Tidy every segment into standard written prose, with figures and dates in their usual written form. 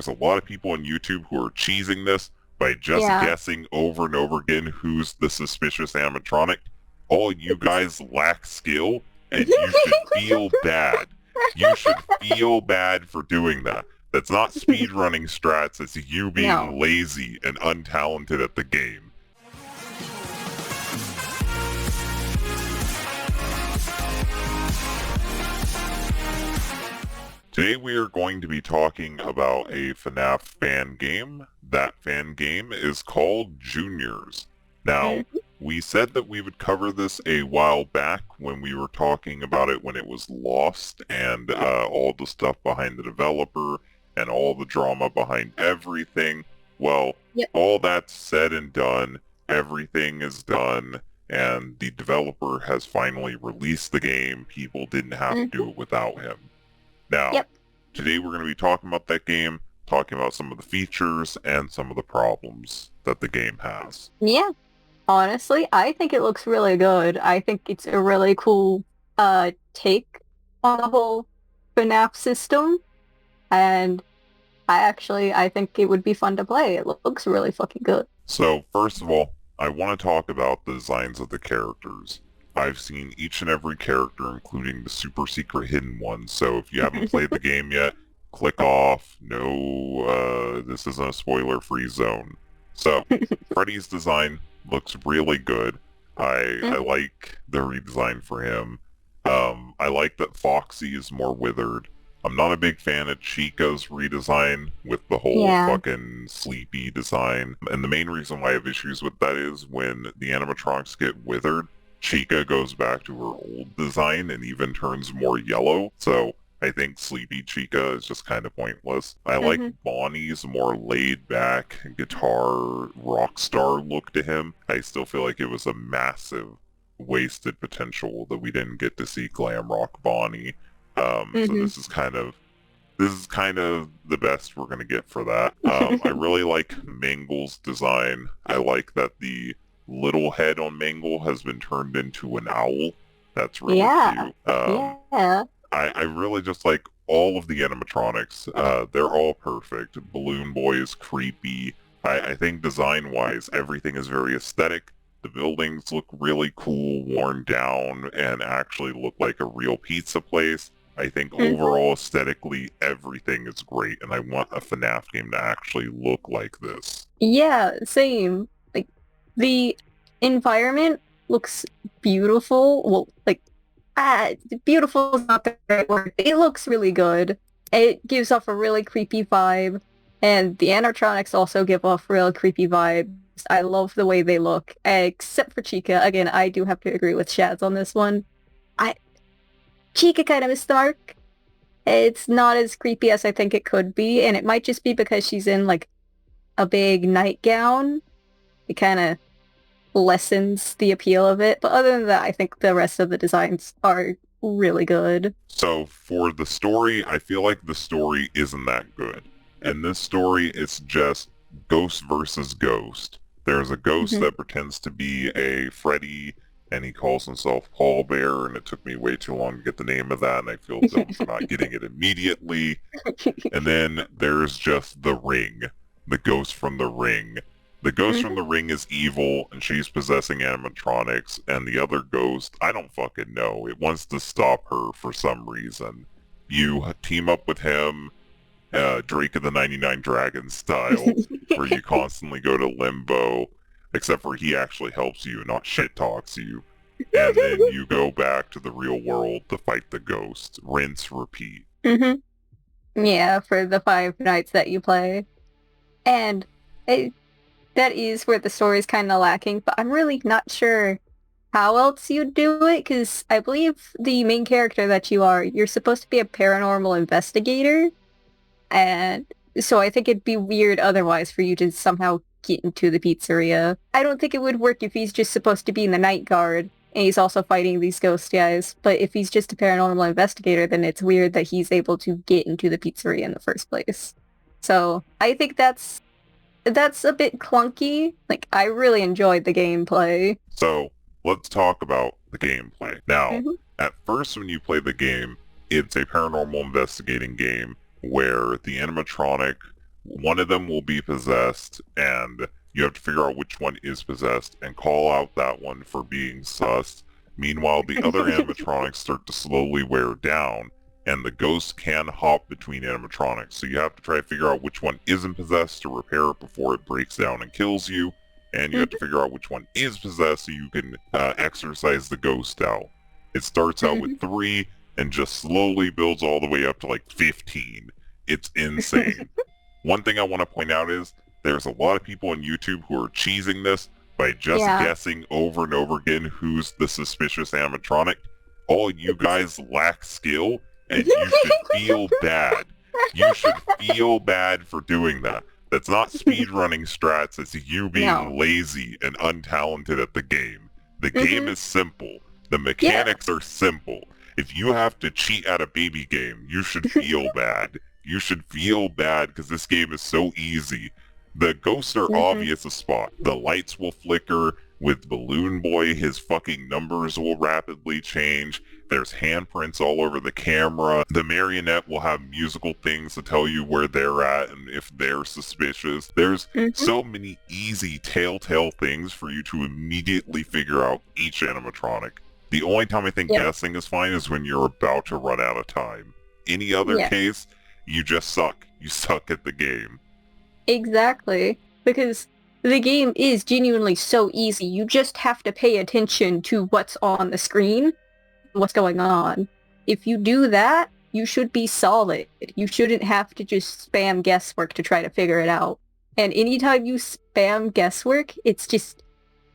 there's a lot of people on YouTube who are cheesing this by just Yeah. guessing over and over again who's the suspicious animatronic. All you guys lack skill, and you should feel bad. You should feel bad for doing that. That's not speedrunning strats, it's you No. being lazy and untalented at the game. Today we are going to be talking about a FNAF fan game. That fan game is called Juniors. Now, we said that we would cover this a while back when we were talking about it when it was lost and all the stuff behind the developer and all the drama behind everything. Well, Yep. all that's said and done, everything is done, and the developer has finally released the game. People didn't have to do it without him. Now, Yep. today we're going to be talking about that game, talking about some of the features and some of the problems that the game has. Yeah. Honestly, I think it looks really good. I think it's a really cool take on the whole FNAF system. And I think it would be fun to play. It looks really fucking good. So, first of all, I want to talk about the designs of the characters. I've seen each and every character, including the super secret hidden ones, so if you haven't played the game yet, click off. No, this isn't a spoiler-free zone. So, Freddy's design looks really good. I like the redesign for him. I like that Foxy is more withered. I'm not a big fan of Chica's redesign with the whole Yeah. fucking sleepy design. And the main reason why I have issues with that is when the animatronics get withered, Chica goes back to her old design and even turns more yellow. So I think Sleepy Chica is just kind of pointless. I like Bonnie's more laid back guitar rock star look to him. I still feel like it was a massive wasted potential that we didn't get to see glam rock Bonnie. So this is kind of the best we're gonna get for that. I really like Mangle's design. I like that the little head on Mangle has been turned into an owl. That's really Yeah. cute. Yeah. I really just like all of the animatronics. They're all perfect. Balloon Boy is creepy. I think design-wise, everything is very aesthetic. The buildings look really cool, worn down, and actually look like a real pizza place. I think overall, aesthetically, everything is great, and I want a FNAF game to actually look like this. Yeah, same. Like, the environment looks beautiful. Well, like, beautiful is not the right word. It looks really good. It gives off a really creepy vibe, and the animatronics also give off real creepy vibes. I love the way they look, except for Chica. Again, I do have to agree with Shaz on this one. I Chica kind of missed the mark. It's not as creepy as I think it could be, and it might just be because she's in, like, a big nightgown. It kind of lessens the appeal of it. But other than that, I think the rest of the designs are really good. So for the story, I feel like the story isn't that good. And this story is just ghost versus ghost. There's a ghost that pretends to be a Freddy, and he calls himself Paul Bear, and it took me way too long to get the name of that, and I feel dumb for not getting it immediately. And then there's just the Ring, the ghost from the Ring. The ghost from the Ring is evil, and she's possessing animatronics, and the other ghost, I don't fucking know. It wants to stop her for some reason. You team up with him, Drake of the 99 Dragons style, where you constantly go to limbo, except for he actually helps you, not shit talks you. And then you go back to the real world to fight the ghost. Rinse, repeat. Yeah, for the 5 nights that you play. And that is where the story is kind of lacking, but I'm really not sure how else you'd do it, because I believe the main character that you're supposed to be a paranormal investigator, and so I think it'd be weird otherwise for you to somehow get into the pizzeria. I don't think it would work if he's just supposed to be in the night guard, and he's also fighting these ghost guys, but if he's just a paranormal investigator, then it's weird that he's able to get into the pizzeria in the first place. So I think that's a bit clunky. Like, I really enjoyed the gameplay. So, let's talk about the gameplay. Now, at first when you play the game, it's a paranormal investigating game where the animatronic one of them will be possessed, and you have to figure out which one is possessed and call out that one for being sus. Meanwhile, the other animatronics start to slowly wear down, and the ghost can hop between animatronics. So you have to try to figure out which one isn't possessed to repair it before it breaks down and kills you. And you have to figure out which one is possessed so you can exorcise the ghost out. It starts out with 3 and just slowly builds all the way up to like 15. It's insane. One thing I want to point out is there's a lot of people on YouTube who are cheesing this by just Yeah. guessing over and over again who's the suspicious animatronic. All you guys lack skill, and you should feel bad. You should feel bad for doing that. That's not speedrunning strats, it's you being lazy and untalented at the game. The game is simple. The mechanics are simple. If you have to cheat at a baby game, you should feel bad. You should feel bad because this game is so easy. The ghosts are obvious as spot. The lights will flicker. With Balloon Boy, his fucking numbers will rapidly change. There's handprints all over the camera. The marionette will have musical things to tell you where they're at and if they're suspicious. There's so many easy telltale things for you to immediately figure out each animatronic. The only time I think guessing is fine is when you're about to run out of time. Any other case, you just suck. You suck at the game. Exactly. Because the game is genuinely so easy. You just have to pay attention to what's on the screen, what's going on. If you do that, you should be solid. You shouldn't have to just spam guesswork to try to figure it out. And anytime you spam guesswork, it's just,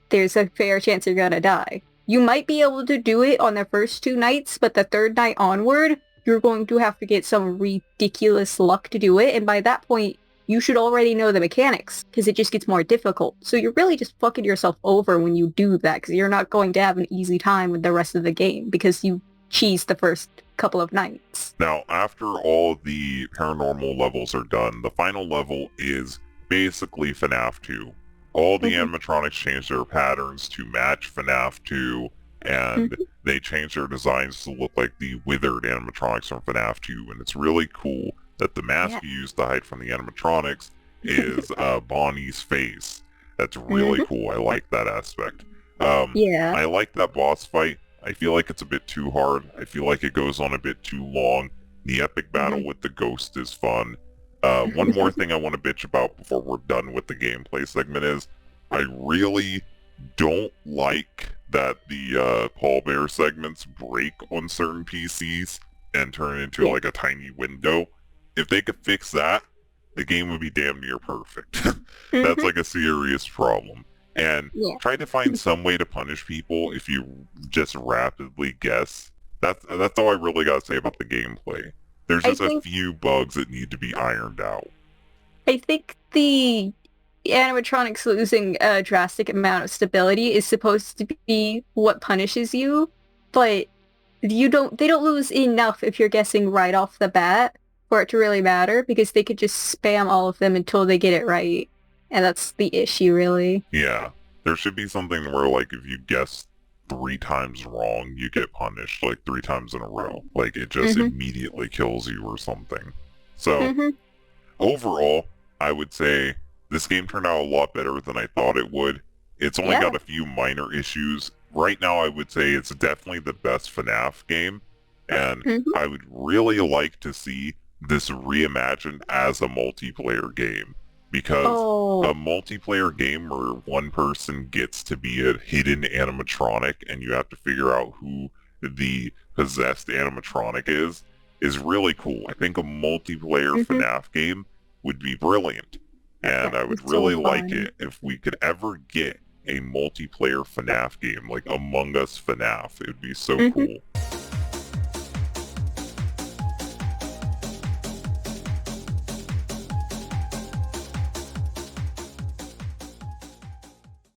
there's a fair chance you're gonna die. You might be able to do it on the first 2 nights, but the 3rd night onward, you're going to have to get some ridiculous luck to do it, and by that point, you should already know the mechanics, because it just gets more difficult. So you're really just fucking yourself over when you do that, because you're not going to have an easy time with the rest of the game, because you cheesed the first couple of nights. Now, after all the paranormal levels are done, the final level is basically FNAF 2. All the animatronics change their patterns to match FNAF 2, and they change their designs to look like the withered animatronics from FNAF 2, and it's really cool that the mask you use to hide from the animatronics is Bonnie's face. That's really cool. I like that aspect. I like that boss fight. I feel like it's a bit too hard. I feel like it goes on a bit too long. The epic battle with the ghost is fun. One more thing I want to bitch about before we're done with the gameplay segment is I really don't like that the Paul Bear segments break on certain PCs and turn into like a tiny window. If they could fix that, the game would be damn near perfect. That's like a serious problem. And try to find some way to punish people if you just rapidly guess. That's all I really got to say about the gameplay. There's just a few bugs that need to be ironed out. I think the animatronics losing a drastic amount of stability is supposed to be what punishes you, but they don't lose enough if you're guessing right off the bat for it to really matter, because they could just spam all of them until they get it right. And that's the issue, really. Yeah. There should be something where, like, if you guess 3 times wrong, you get punished, like, 3 times in a row. Like, it just immediately kills you or something. So, overall, I would say this game turned out a lot better than I thought it would. It's only got a few minor issues. Right now, I would say it's definitely the best FNAF game. And I would really like to see this reimagined as a multiplayer game. Because a multiplayer game where one person gets to be a hidden animatronic and you have to figure out who the possessed animatronic is really cool. I think a multiplayer FNAF game would be brilliant. And I would really like it if we could ever get a multiplayer FNAF game, like Among Us FNAF. It would be so cool.